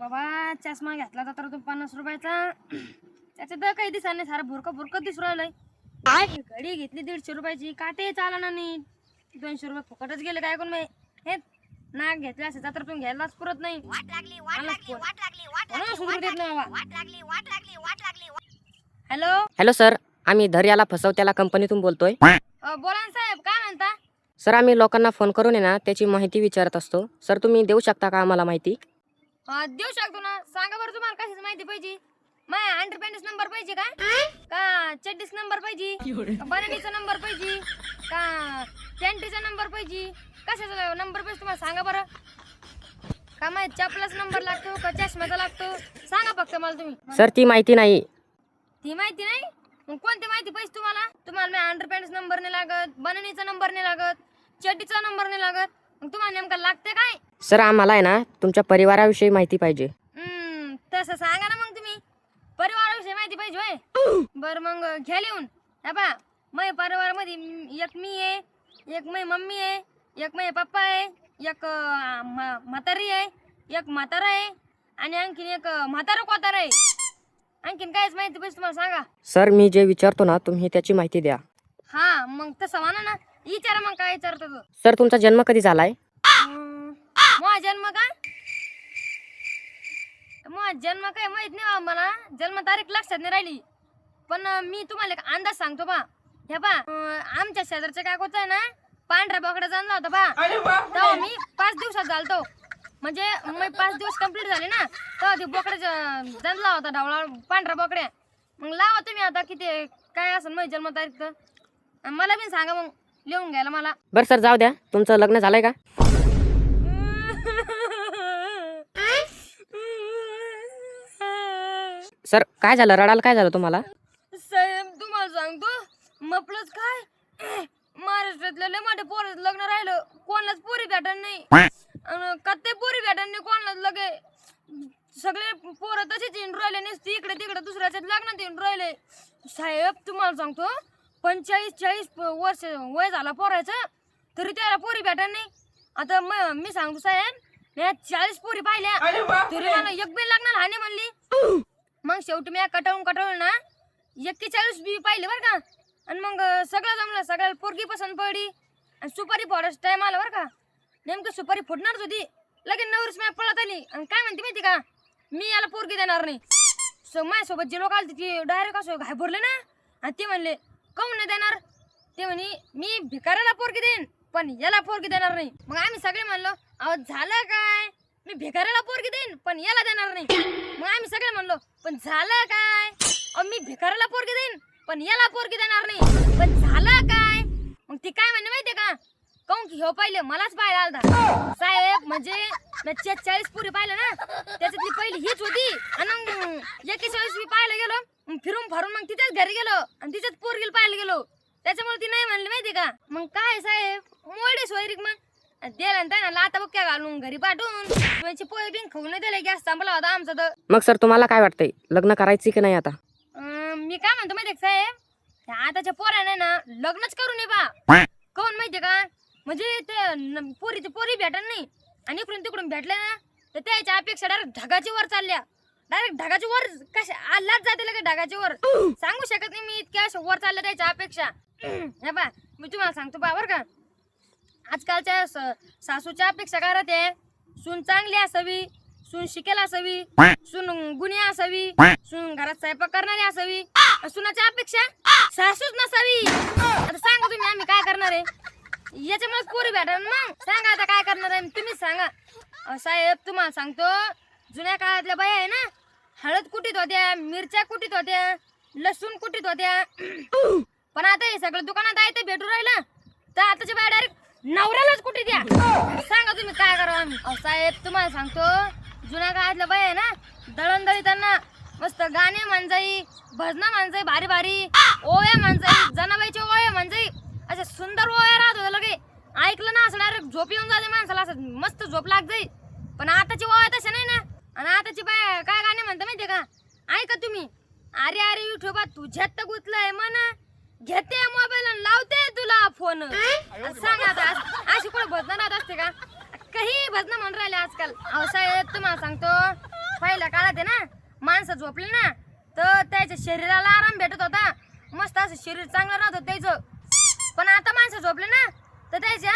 बाबा चष्मा घेतला तर तो 50 रुपयाचा त्याच्यात तर काही दिसत नाही, सारं भुरकं दिसू राहिलंय. घडी घेतली 150 रुपयाची, काटे चालना नाही. 200 रुपये फुकटच गेले काय कोण हे नाक घेतले असे जत्रातून घ्यायलाच पुरत नाही. हॅलो हॅलो सर, आम्ही धैर्याला फसवत्याला कंपनीतून बोलतोय. बोला ना साहेब, काय म्हणता? सर, आम्ही लोकांना फोन करून आहे ना त्याची माहिती विचारत असतो. सर, तुम्ही देऊ शकता का आम्हाला माहिती? देऊ शकतो ना. सांगा बरं तुम्हाला कशाची माहिती पाहिजे? माझ्या अंडरपॅन्ट्स नंबर पाहिजे का चड्डीस नंबर पाहिजे का बनानीचा नंबर पाहिजे का पॅन्टीचा नंबर पाहिजे? कशाचा नंबर पाहिजे तुम्हाला सांगा बरं. का माझ्या चपलाचा नंबर लागतो का चष्म्याचा लागतो? सांगा फक्त मला तुम्ही. सर, ती माहिती नाही. ती माहिती नाही? मग कोणती माहिती पाहिजे तुम्हाला? तुम्हाला माझ्या अंडरपॅन्ट्स नंबर नाही लागत, बनानीचा नंबर नाही लागत, चड्डीचा नंबर नाही लागत, मग तुम्हाला नेमकं लागते काय? सर, आम्हाला आहे ना तुमच्या परिवाराविषयी माहिती पाहिजे. तसं सांगा ना मग तुम्ही. परिवाराविषयी माहिती पाहिजे होय? बरं मग घ्या लिहून. हा पहा, माझ्या परिवारामध्ये एक मी आहे, एक माझी मम्मी आहे, एक माझे पप्पा आहे, एक म्हातारी आहे, एक म्हातारा आहे आणि आणखीन एक म्हातारा कोतारा आहे. आणखीन कायच माहिती पाहिजे तुम्हाला सांगा? सर, मी जे विचारतो ना तुम्ही त्याची माहिती द्या. हा मग तसं म्हणा ना. विचारा मग काय विचारतो तो. सर, तुमचा जन्म कधी झालाय? माझा जन्म का? माझा जन्म काय माहित नाही बा मला. जन्म तारीख लक्षात नाही राहिली. पण मी तुम्हाला एक अंदाज सांगतो बा. हे बा आमच्या शेजारच्या काकूचा आहे ना पांढऱ्या बोकडा जन्मला होता बा. तेव्हा मी 5 दिवसात झालतो. म्हणजे मी 5 दिवस कंप्लीट झाले ना तेव्हा ते बोकडा जन्मला होता, ढवळा पांढरा बोकड्या. मग लावा तुम्ही आता किती काय असेल माझी जन्म तारीख तर मला पण सांगा मग लिहून घ्यायला मला. बरं सर, जाऊ द्या. तुमचं लग्न झालंय का? सर, काय झालं? रडायला काय झालं तुम्हाला? साहेब तुम्हाला सांगतो, मपलच काय महाराष्ट्रातल्या लय मोठ्या पोराचं लग्न राहिलं, कोणालाच पोरी भेटत नाही. कत्ते पोरी भेटत नाही कोणालाच. लगे सगळे पोरं तसेच येऊन राहिले, नसते इकडे तिकडे दुसऱ्याच्या लग्नात येऊन राहिले. साहेब तुम्हाला सांगतो, 45-40 वर्ष वय झाला पोरायचं तरी त्याला पोरी भेटत नाही. आता मी सांगतो साहेब, मी 40 पोरी पाहिल्या तरी मला एक बी लग्नाला हानी म्हणली. मग शेवटी मी कटाळून ना 41 बी पाहिले बरं का. आणि मग सगळं जमलं, सगळ्याला पोरगी पसंत पडली आणि सुपारी फोडायचा टाइम आला बरं का. नेमकं सुपारी फोडणारच होती, लगेच नवरीच मी पळत आली आणि काय म्हणते माहिती का, मी याला पोरगी देणार नाही. माझ्यासोबत जे लोक आले ते डायरेक्ट असं घाबरले ना. आणि ते म्हणले काहून नाही देणार? ते म्हणे मी भिकाऱ्याला पोरगी देईन पण याला पोरगी देणार नाही. मग आम्ही सगळे म्हणलो अहो झालं काय, मी भिकाऱ्याला पोरगी देईन पण याला देणार नाही. मग आम्ही सगळे म्हणलो पण झालं काय, अहो मी भिकाऱ्याला पोरगी देईन पण याला पोरगी देणार नाही. पण झालं काय? मग ती काय म्हणणे माहितीये का, काहून की ह्यो पहिले मलाच पाहायला आलता. साहेब म्हणजे मी 40 पोरी पाहिलं ना त्याच्यातली पहिली हीच होती. आणि मग 41 पाहायला गेलो, फिरून फारून मग तिथेच घरी गेलो आणि तिथेच पोरगीला पाहायला गेलो. त्याच्यामुळे ती नाही म्हणली माहिती का. मग काय साहेब मोडे सोयरीक मग दिला ना लाता बक्क्या घालून घरी पाठवून तुमची पोळी बिन खाऊन दिले. गॅस संपला होता आमचा तर. मग सर, तुम्हाला काय वाटतंय, लग्न करायची की नाही आता? मी काय म्हणतो माहितीये साहेब, आताच्या पोराने ना लग्नच करू नये बा. काहून माहितीये का, म्हणजे ते पोरी भेटत नाही आणि इकडून तिकडून भेटले ना तर त्याच्या अपेक्षा डायरेक्ट ढगाची वर चालल्या. डायरेक्ट ढगाची वर कशा आलाच जाते लगे ढगाची वर. सांगू शकत नाही मी इतक्या वर चालल्या त्याच्या अपेक्षा. हे बा मी तुम्हाला सांगतो बा बरं का, आजकालच्या सासूच्या अपेक्षा काय राहते, सून चांगली असावी, सून शिकेल असावी, सून गुणी असावी, सून घरात स्वयंपाक करणारी असावी. सुनाच्या अपेक्षा सासूच नसावी. आता सांगा तुम्ही आम्ही काय करणार आहे? याच्यामुळे पोरी भेटा. मग सांगा आता काय करणार आहे तुम्हीच सांगा. साहेब तुम्हाला सांगतो, जुन्या काळातल्या बाया आहे ना हळद कुटीत होत्या, मिरच्या कुटीत होत्या, लसूण कुटीत होत्या. पण आता हे सगळं दुकानात आहे ते भेटू राहिलं तर आताच्या बाया डायरेक्ट नवऱ्यालाच कुठे द्या. सांगा तुम्ही काय करावं आम्ही? साहेब तुम्हाला सांगतो, जुन्या काळातल्या बाया आहे ना दळणदळी त्यांना मस्त गाणे म्हणजाई, भजनं म्हणजाई, भारी भारी ओया म्हणजाई, जनाबाईचे ओया म्हणजाई, अशा सुंदर ओया राहत होत्या. लगे ऐकलं ना असं डायरेक्ट झोप येऊन जाते माणसाला, असं मस्त झोप लाग जाई. पण आताची ओया तशा नाही ना. आणि आताची बाया काय गाणे म्हणता माहितीये का, ऐका तुम्ही, अरे अरे विठोबा तुझ्यात तर गुतलंय म्हणा, घेते मोबाईल आणि लावते तुला फोन. सांगा आता अशी कुठे भजन राहत असते का? काही भजन म्हणून राहिले आजकाल. साहेब तुम्हाला सांगतो, पहिल्या काळात आहे ना माणसं झोपले ना तर त्याच्या शरीराला आराम भेटत होता, मस्त असं शरीर चांगलं राहत होतं त्याचं. पण आता माणसं झोपले ना तर त्याच्या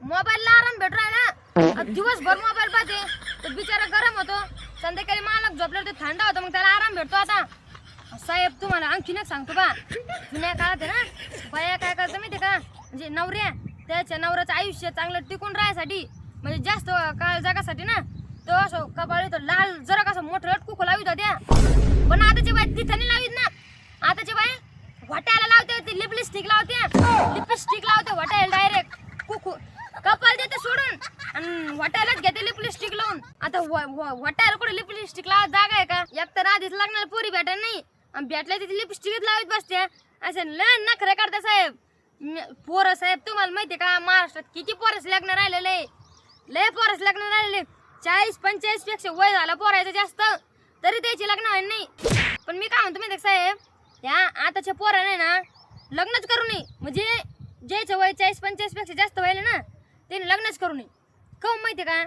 मोबाईलला आराम भेटू राहिला. दिवसभर मोबाईल पाहते तर बिचारा गरम होतो, संध्याकाळी मालक झोपल्यावर ते थंड होतं, मग त्याला आराम भेटतो. आता साहेब तुम्हाला आणखीन एक सांगतो का, जुन्या काळात आहे ना बाया काय करतं माहिती का, म्हणजे नवऱ्या त्याच्या नवऱ्याचं आयुष्य चांगलं टिकून राहण्यासाठी म्हणजे जास्त काळ जगासाठी ना तो असं कपाळी तो लाल जरा कसं मोठं कुकू लावित होत्या. पण आताची बाई तिथं नाही लावित ना, आताची बाई वाटायला लावते, ती लिपस्टिक लावते वाटायला डायरेक्ट कुकू कपाळ देते सोडून आणि वाटायलाच घेते लिपस्टिक लावून. आता वाटायला कुठे लिपस्टिक लावा जागा आहे का, एक तर आधीच लागणार पोरी भेटायला नाही आणि भेटल्या तिथे लिपस्टिकच लावत बसत्या. असं लय नखरे करता साहेब. पोरं साहेब तुम्हाला माहिती का महाराष्ट्रात किती पोरस लग्न राहिलेले, लय पोरस लग्न राहिलेले. 40-45 पेक्षा वय झालं पोरायचं जास्त तरी त्याची लग्न व्हायला नाही. पण मी काय म्हणतो माहिती का साहेब, या आताच्या पोराने ना लग्नच करू नये, म्हणजे ज्याचं वय 40-45 पेक्षा जास्त व्हायला ना त्याने लग्नच करू नये. काहून माहिती का,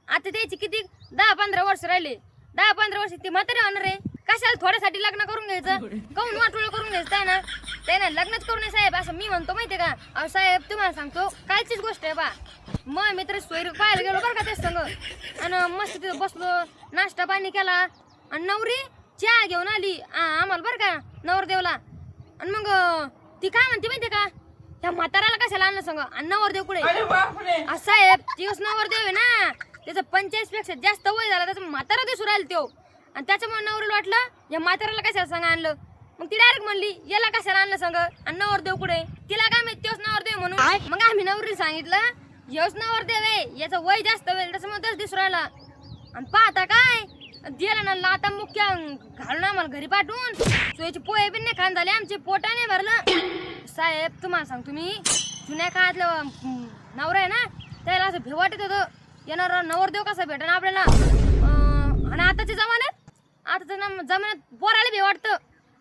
आता त्याची किती 10-15 वर्ष राहिले, 10-15 वर्ष ती म्हातारी होणार आहे. कशाला थोड्यासाठी लग्न करून घ्यायचं, काहून वाटोळं करून घ्यायचं आहे ना, त्याने लग्नच करू नये साहेब असं मी म्हणतो माहिती का. अहो साहेब तुम्हाला सांगतो कालचीच गोष्ट आहे बा, मग मित्र सोयरी पाहायला गेलो बरं का ते संग आणि मस्त तिथं बसलो, नाश्ता पाणी केला आणि नवरी चहा घेऊन आली आम्हाला बरं का नवरदेवला. आणि मग ती काय म्हणते माहिती का, त्या म्हाताऱ्याला कशाला आणलं सांग आणि नवरदेव कुठे. साहेब दिवस नवरदेव आहे ना त्याचं 45 पेक्षा जास्त वय झालं, त्याचं म्हातारा दिसू राहिलं तो आणि त्याच्यामुळे नवरीला वाटलं या म्हाताऱ्याला कशाला सांगा आणलं. मग ती डायरेक्ट म्हणली याला कशाला आणलं सांग आणि नवरदेव कुठे. तिला काय माहिती तोच नवरदेव म्हणून. मग आम्ही नवरीला सांगितलं योच नवरदेव आहे, याचं वय जास्त होईल त्याच्यामुळे तसं दिसू राहिला. आणि पाहता काय दिला ना लाता मुख्य घालून आम्हाला घरी पाठवून, सोयीचे पोहे बिन्ने खान झाले, आमचे पोटाने भरलं. साहेब तुम्हाला सांगतो मी जुन्या काळातलं नवरा आहे ना त्याला असं भेवाटत होतं येणार नवरदेव कसा भेटन आपल्याला. आणि आताच्या जमान्यात पोराला भेवाटतं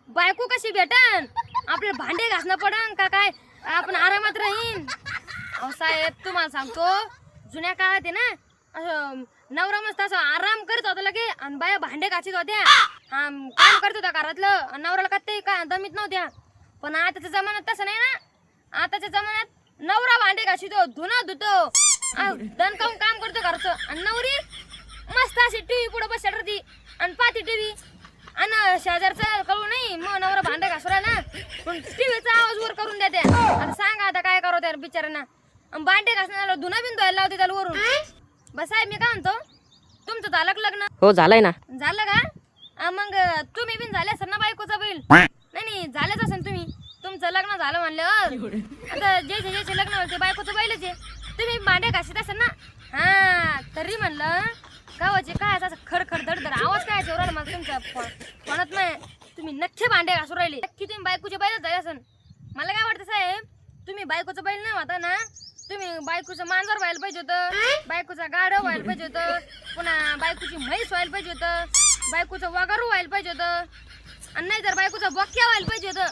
बायको कशी भेटन, आपल्याला भांडे घासणं पडन का काय, आपण आरामात राहीन. अहो साहेब तुम्हाला सांगतो जुन्या काळात आहे ना असं नवरा मस्त असं आराम करत होता लगे आणि बाया भांडे घासीत होत्या, काम करत होता घरातलं, नवऱ्याला काय काय दमीत नव्हत्या. पण आताच्या जमान्यात तसं नाही ना, आताच्या जमान्यात नवरा भांडे घासितो, धुणं धुतो, दणकावून काम करतो घरचं आणि नवरी मस्त अशी टीव्ही पुढे बसत राहती आणि पाहती टीव्ही आणि शेजारचा कळू नाही मग नवरा भांडे घासू राहिला पण टीव्हीचा आवाज वर करून देते. आता सांगा आता काय करू त्या बिचाऱ्यांना, भांडे घासण्याला धुणं बिन धुवायला लावते त्याला वरून. बस साहेब मी काय म्हणतो तुमचं झालं का लग्न. हो झालंय ना. झालं का मग तुम्ही बिन झाले असेल ना बायकोचा बैल. नाही झालेच असेल तुम्ही, तुमचं लग्न झालं म्हणलं आता ज्याचे लग्न होते बायकोचं बैलच आहे. तुम्ही भांडे घासत असेल ना, हा तरी म्हणलं गावाचे काय असं खडखड धडधड आवाज काय जोराला मला तुमच्या फोनात नाही. तुम्ही नक्की भांडे घासू राहिले, नक्की तुम्ही बायकोचे बैलच झाले असेल. मला काय वाटतं साहेब तुम्ही बायकोचं बैल नाही होता ना, तुम्ही बायकोचं मांजर व्हायला पाहिजे होतं, बायकोचा गाढव व्हायला पाहिजे होतं, पुन्हा बायकोची म्हैस व्हायला पाहिजे होतं, बायकोचं वाघारू व्हायला पाहिजे होतं आणि नाही तर बायकोचा बक्या व्हायला पाहिजे होतं.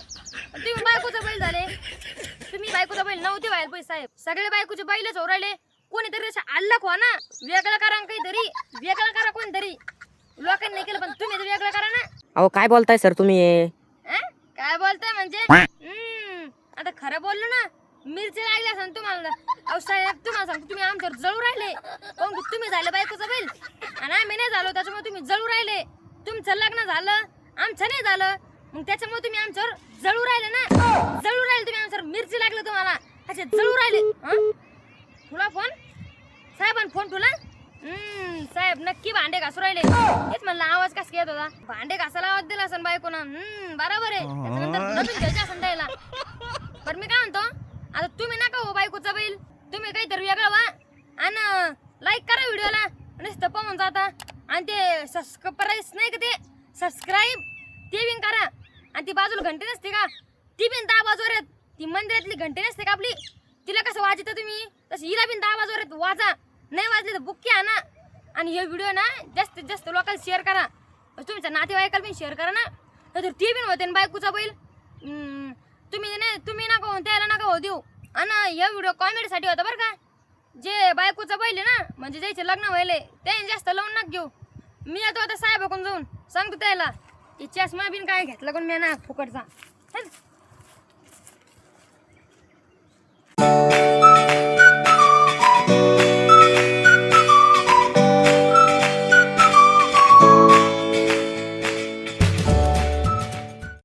तुम्ही बायकोचं बैल झाले, तुम्ही बायकोचा बैल नव्हते व्हायला पाहिजे साहेब. सगळे बायकोचे बैलच हो राहिले. कोणीतरी असं अल्लख व्हा ना, वेगळं करा काहीतरी, वेगळं करा कोणतरी. लोकांनी नाही केलं पण तुम्ही तर वेगळं करा ना. अहो काय बोलताय सर तुम्ही. काय बोलताय म्हणजे आता खरं बोललो ना, मिरची लागली असं तुम्हाला. अहो साहेब तुम्हाला सांगतो तुम्ही आमच्यावर जळू राहिले, काऊन की तुम्ही झालं बायकोचा बैल आणि आम्ही नाही झालो त्याच्यामुळे तुम्ही जळू राहिले. तुमचं लग्न झालं आमचं नाही झालं मग त्याच्यामुळे तुम्ही आमच्यावर जळू राहिले ना, जळू राहिले तुम्ही आमच्यावर. मिरची लागलं तुम्हाला असे जळू राहिले. तुला फोन साहेबांनी फोन तुला साहेब नक्की भांडे घासू राहिले. तेच म्हणलं आवाज कसा येत होता, भांडे घासायला आवाज दिला असं बायकोना. बरोबर आहे, त्याच्यानंतर घ्यायचं असं द्यायला. बरं मी काय म्हणतो आता तुम्ही नका हो बायकोचा बैल, तुम्ही काहीतरी वेगळं व्हा आणि लाईक करा व्हिडिओला नुसतं पाहून जाता आणि ते सबस्क्राईब नाही का, ते सबस्क्राईब ते बिन करा आणि ती बाजूला घंटी नसते का ती बिन 10 वाजवर येत, ती मंदिरातली घंटी नसते का आपली, तिला कसं वाजतं तुम्ही तसं हिला बिन 10 वाजवर येत वाजा. नाही वाजले तर बुक्की आणा आणि हे व्हिडिओ ना जास्तीत जास्त लोकांना शेअर करा, तुमच्या नातेवाईकाला पण शेअर करा ना, तर ते बिन होते ना बायकोचा बैल. तुम्ही नका हो त्याला नका हो देऊ. आणि हे व्हिडिओ कॉमेडीसाठी होता बरं का, जे बायकोचा बैल आहे ना म्हणजे ज्याचे लग्न व्हायले त्याने जास्त लावून नका घेऊ. मी येतो आता साहेबाकडून जाऊन सांगतो त्याला चष्मा बिन काय घेतला कोण मी ना फुकटचा.